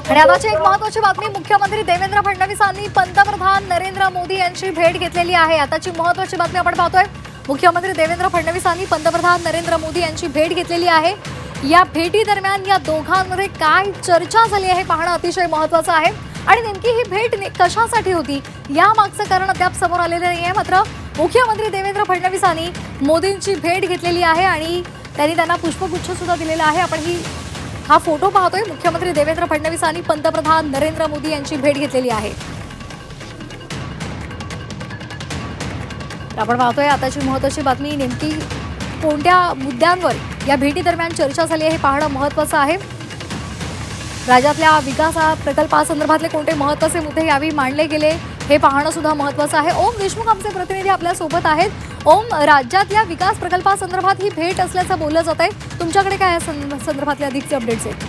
आणि आताची एक महत्त्वाची बातमी, मुख्यमंत्री देवेंद्र फडणवीसांनी पंतप्रधान नरेंद्र मोदी यांची भेट घेतलेली आहे। आताची महत्त्वाची बातमी आपण पाहतोय, मुख्यमंत्री देवेंद्र फडणवीसांनी पंतप्रधान नरेंद्र मोदी यांची भेट घेतलेली आहे। या भेटी दरम्यान या दोघांमध्ये काय चर्चा झाली आहे पाहणं अतिशय महत्त्वाचं आहे। आणि नेमकी ही भेट कशासाठी होती या मागचं कारण अद्याप समोर आलेलं नाहीये। मात्र मुख्यमंत्री देवेंद्र फडणवीसांनी मोदींची भेट घेतलेली आहे आणि त्यांना पुष्पगुच्छ सुद्धा दिलेला आहे। आपण हा फोटो पाहतोय, मुख्यमंत्री देवेंद्र फडणवीसांनी पंतप्रधान नरेंद्र मोदी यांची भेट घेतलेली आहे। आपण पाहतोय आताची महत्त्वाची बातमी, नेमकी कोणत्या मुद्द्यांवर या भेटी दरम्यान चर्चा झाली आहे पाहणं महत्त्वाचं आहे। राज्यातल्या विकास प्रकल्पासंदर्भातले कोणते महत्त्वाचे मुद्दे यावेळी मांडले गेले हे पाहणं सुद्धा महत्त्वाचं आहे। ओम देशमुख आमचे प्रतिनिधी आपल्या सोबत आहेत। ओम, राज्यातल्या विकास प्रकल्पासंदर्भात ही भेट असल्याचं बोललं जात आहे, तुमच्याकडे काय संदर्भातले अधिकचे अपडेट्स आहेत?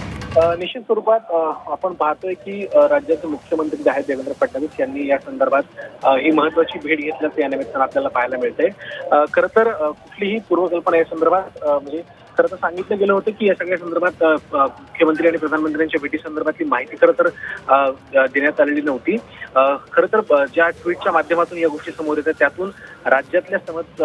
निश्चित स्वरूपात आपण पाहतोय की राज्याचे मुख्यमंत्री आहेत देवेंद्र फडणवीस यांनी या संदर्भात ही महत्वाची भेट घेतल्याचं या निमित्तानं आपल्याला पाहायला मिळतंय। खरं तर कुठलीही पूर्वकल्पना या संदर्भात म्हणजे खरं तर सांगितलं गेलं होतं की या सगळ्या संदर्भात मुख्यमंत्री आणि प्रधानमंत्र्यांच्या भेटी संदर्भातली माहिती खरं तर देण्यात आलेली नव्हती। खरं तर ज्या ट्विटच्या माध्यमातून या गोष्टी समोर येतात त्यातून राज्यातल्या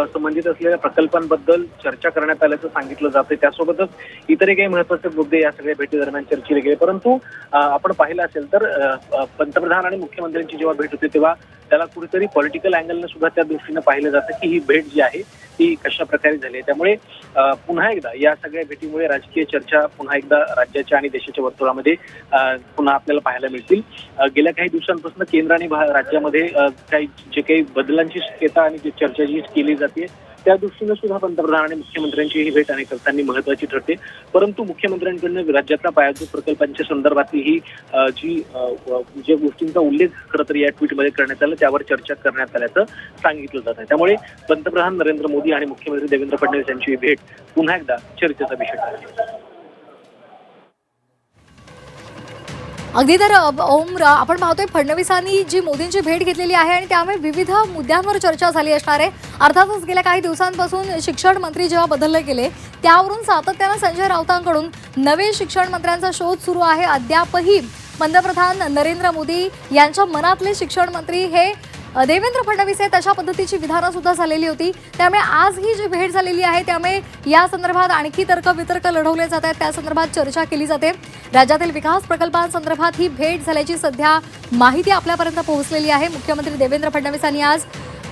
संबंधित असलेल्या प्रकल्पांबद्दल चर्चा करण्यात आल्याचं सांगितलं जातं। त्यासोबतच इतरही काही महत्वाचे मुद्दे या सगळ्या भेटी दरम्यान चर्चेले गेले। परंतु आपण पाहिलं असेल तर पंतप्रधान आणि मुख्यमंत्र्यांची जेव्हा भेट होते तेव्हा त्याला कुठेतरी पॉलिटिकल अँगलनं सुद्धा त्या दृष्टीनं पाहिलं जातं की ही भेट जी आहे ती कशा प्रकारे झाली आहे। त्यामुळे पुन्हा एकदा या सगळ्या भेटीमुळे राजकीय चर्चा पुन्हा एकदा राज्याच्या आणि देशाच्या वर्तुळामध्ये पुन्हा आपल्याला पाहायला मिळतील। गेल्या काही दिवसांपासून केंद्र आणि राज्यामध्ये काही बदलांची शक्यता आणि चर्चा जी केली जाते त्या दृष्टीनं सुद्धा पंतप्रधान आणि मुख्यमंत्र्यांची ही भेट अनेकांनी महत्वाची ठरते। परंतु मुख्यमंत्र्यांकडून राज्यातल्या पायाभूत प्रकल्पांच्या संदर्भातली ही ज्या गोष्टींचा उल्लेख खरं तर या ट्विटमध्ये करण्यात आला त्यावर चर्चा करण्यात आल्याचं सांगितलं जात आहे। त्यामुळे पंतप्रधान नरेंद्र मोदी आणि मुख्यमंत्री देवेंद्र फडणवीस यांची ही भेट पुन्हा एकदा चर्चेचा विषय ठरली। अगदी तर ओम, आपण पाहतोय फडणवीसांनी जी मोदींची भेट घेतलेली आहे आणि त्यामुळे विविध मुद्द्यांवर चर्चा झाली असणार आहे। अर्थातच गेल्या काही दिवसांपासून शिक्षण मंत्री जेव्हा बदलले गेले त्यावरून सातत्यानं संजय राऊतांकडून नवे शिक्षण मंत्र्यांचा शोध सुरू आहे। अद्यापही पंतप्रधान नरेंद्र मोदी यांच्या मनातले शिक्षण मंत्री हे देवेंद्र फडणवीस आहेत अशा पद्धतीची विधानं सुद्धा झालेली होती। त्यामुळे आज ही जी भेट झालेली आहे त्यामुळे या संदर्भात आणखी तर्कवितर्क लढवले जात आहेत, त्या संदर्भात चर्चा केली जाते। राज्यातील विकास प्रकल्पांसंदर्भात ही भेट झाल्याची सध्या माहिती आपल्यापर्यंत पोहोचलेली आहे। मुख्यमंत्री देवेंद्र फडणवीसांनी आज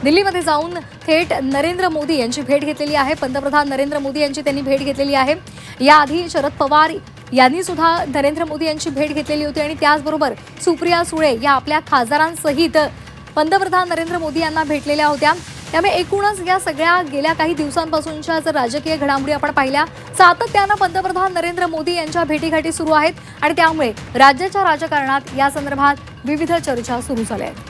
दिल्लीमध्ये जाऊन थेट नरेंद्र मोदी यांची भेट घेतलेली आहे। पंतप्रधान नरेंद्र मोदी यांची त्यांनी भेट घेतलेली आहे। याआधी शरद पवार यांनी सुद्धा नरेंद्र मोदी यांची भेट घेतलेली होती आणि त्याचबरोबर सुप्रिया सुळे या आपल्या खासदारांसहित पंतप्रधान नरेंद्र मोदी यांना भेटलेल्या होत्या। त्यामुळे एकूणच या सगळ्या गेल्या काही दिवसांपासूनच्या जर राजकीय घडामोडी आपण पाहिल्या, सातत्यानं पंतप्रधान नरेंद्र मोदी यांच्या भेटीगाठी सुरू आहेत आणि त्यामुळे राज्याच्या राजकारणात या संदर्भात विविध चर्चा सुरू झाल्या आहेत।